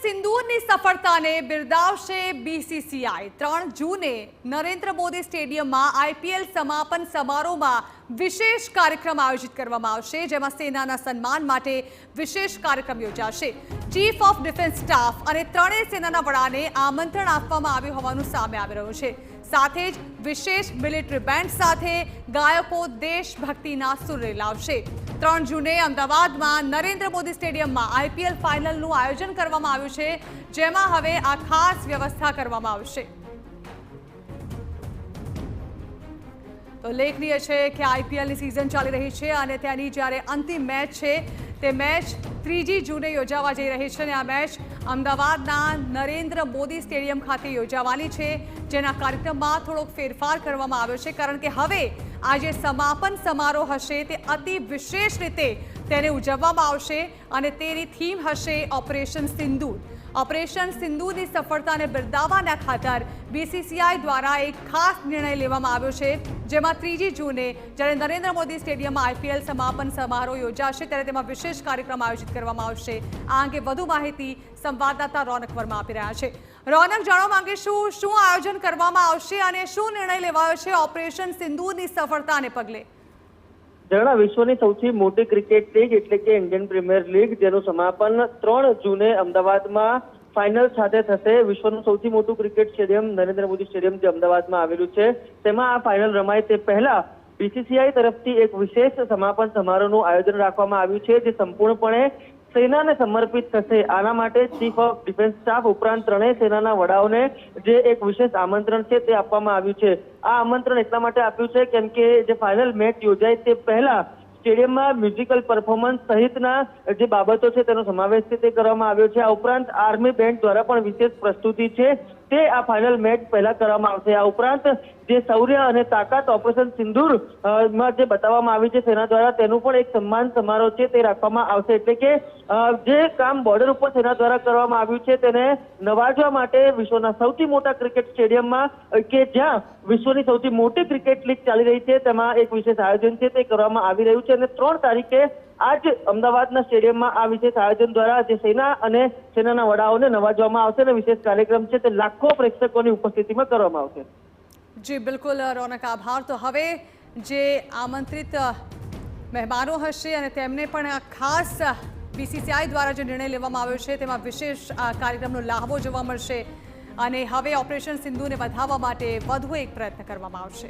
સિંદૂરની સફળતાને બિરદાવશે બીસીસીઆઈ। 3 જૂને નરેન્દ્ર મોદી સ્ટેડિયમમાં આઈપીએલ સમાપન સમારોહમાં વિશેષ કાર્યક્રમ આયોજિત કરવામાં આવશે, જેમાં સેનાના સન્માન માટે વિશેષ કાર્યક્રમ યોજાશે। ચીફ ઓફ ડિફેન્સ સ્ટાફ અને ત્રણેય સેનાના વડાને આમંત્રણ આપવામાં આવ્યું હોવાનું સામે આવી રહ્યું છે। સાથે જ વિશેષ મિલિટરી બેન્ડ સાથે ગાયકો દેશભક્તિના સુર રેલાવશે। 3 જૂને અમદાવાદમાં નરેન્દ્ર મોદી સ્ટેડિયમમાં આઈપીએલ ફાઇનલનું આયોજન કરવામાં આવ્યું છે, જેમાં હવે આ ખાસ વ્યવસ્થા કરવામાં આવશે। તો ઉલ્લેખનીય છે કે આઈપીએલની સિઝન ચાલી રહી છે અને તેની જ્યારે અંતિમ મેચ છે તે મેચ 3 જૂને યોજાવા જઈ રહી છે અને આ મેચ અમદાવાદના નરેન્દ્ર મોદી સ્ટેડિયમ ખાતે યોજાવાની છે, જેના કાર્યક્રમમાં થોડોક ફેરફાર કરવામાં આવ્યો છે, કારણ કે હવે આ જે સમાપન સમારોહ હશે તે અતિ વિશેષ રીતે તેને ઉજવવામાં આવશે અને તેની થીમ હશે ઓપરેશન સિંદૂર। ઓપરેશન સિંદૂરની સફળતાને બિરદાવવાના ખાતર બીસીસીઆઈ દ્વારા એક ખાસ નિર્ણય લેવામાં આવ્યો છે, જેમાં 3 જૂને જ્યારે નરેન્દ્ર મોદી સ્ટેડિયમમાં આઈપીએલ સમાપન સમારોહ યોજાશે ત્યારે તેમાં વિશેષ કાર્યક્રમ આયોજિત કરવામાં આવશે। આ અંગે વધુ માહિતી સંવાદદાતા રોનક વર્મા આપી રહ્યા છે। રોનક, જાણવા માંગીશું શું આયોજન કરવામાં આવશે અને શું નિર્ણય લેવાયો છે ઓપરેશન સિંદૂરની સફળતાને પગલે? જણા વિશ્વની સૌથી મોટી ક્રિકેટ લીગ એટલે કે ઇન્ડિયન પ્રીમિયર લીગ, જેનું સમાપન 3 જૂને અમદાવાદમાં ફાઇનલ સાથે થશે। વિશ્વનું સૌથી મોટું cricket stadium Narendra Modi stadium જે અમદાવાદમાં આવેલું છે, તેમાં આ ફાઇનલ રમાય તે પહેલા બીસીસીઆઈ તરફથી એક વિશેષ સમાપન સમારોહનું આયોજન રાખવામાં આવ્યું છે, જે સંપૂર્ણપણે સેનાને સમર્પિત થશે। આના માટે ચીફ ઓફ ડિફેન્સ સ્ટાફ ઉપરાંત ત્રણેય સેનાના વડાઓને જે એક વિશેષ આમંત્રણ છે તે આપવામાં આવ્યું છે। આ આમંત્રણ એટલા માટે આપ્યું છે કેમ કે જે ફાઇનલ મેચ યોજાય તે પહેલા સ્ટેડિયમમાં મ્યુઝિકલ પરફોર્મન્સ સહિતના જે બાબતો છે તેનો સમાવેશ છે તે કરવામાં આવ્યો છે। આ ઉપરાંત આર્મી બેન્ડ દ્વારા પણ વિશેષ પ્રસ્તુતિ છે તે આ ફાઇનલ મેચ પહેલા કરવામાં આવશે। આ ઉપરાંત જે શૌર્ય અને તાકાત ઓપરેશન સિંદૂર માં જે બતાવવામાં આવી છે સેના દ્વારા, તેનું પણ એક સન્માન સમારોહ છે તે રાખવામાં આવશે। એટલે કે જે કામ બોર્ડર ઉપર સેના દ્વારા કરવામાં આવ્યું છે તેને નવાજવા માટે વિશ્વના સૌથી મોટા ક્રિકેટ સ્ટેડિયમમાં કે જ્યાં વિશ્વની સૌથી મોટી ક્રિકેટ લીગ ચાલી રહી છે તેમાં એક વિશેષ આયોજન છે તે કરવામાં આવી રહ્યું છે અને 3 તારીખે આજ અમદાવાદના સ્ટેડિયમમાં આ વિશેષ આયોજન દ્વારા જે સેના અને સેનાના વડાઓને નવાજવામાં આવશે અને વિશેષ કાર્યક્રમ છે તે લાખો પ્રેક્ષકોની ઉપસ્થિતિમાં કરવામાં આવશે। જી બિલકુલ રોનક, આભાર। તો હવે જે આમંત્રિત મહેમાનો હશે અને તેમને પણ ખાસ બીસીસીઆઈ દ્વારા જે નિર્ણય લેવામાં આવ્યો છે તેમાં વિશેષ કાર્યક્રમનો લાહવો જોવા મળશે અને હવે ઓપરેશન સિંદૂરને વધારવા માટે વધુ એક પ્રયત્ન કરવામાં આવશે।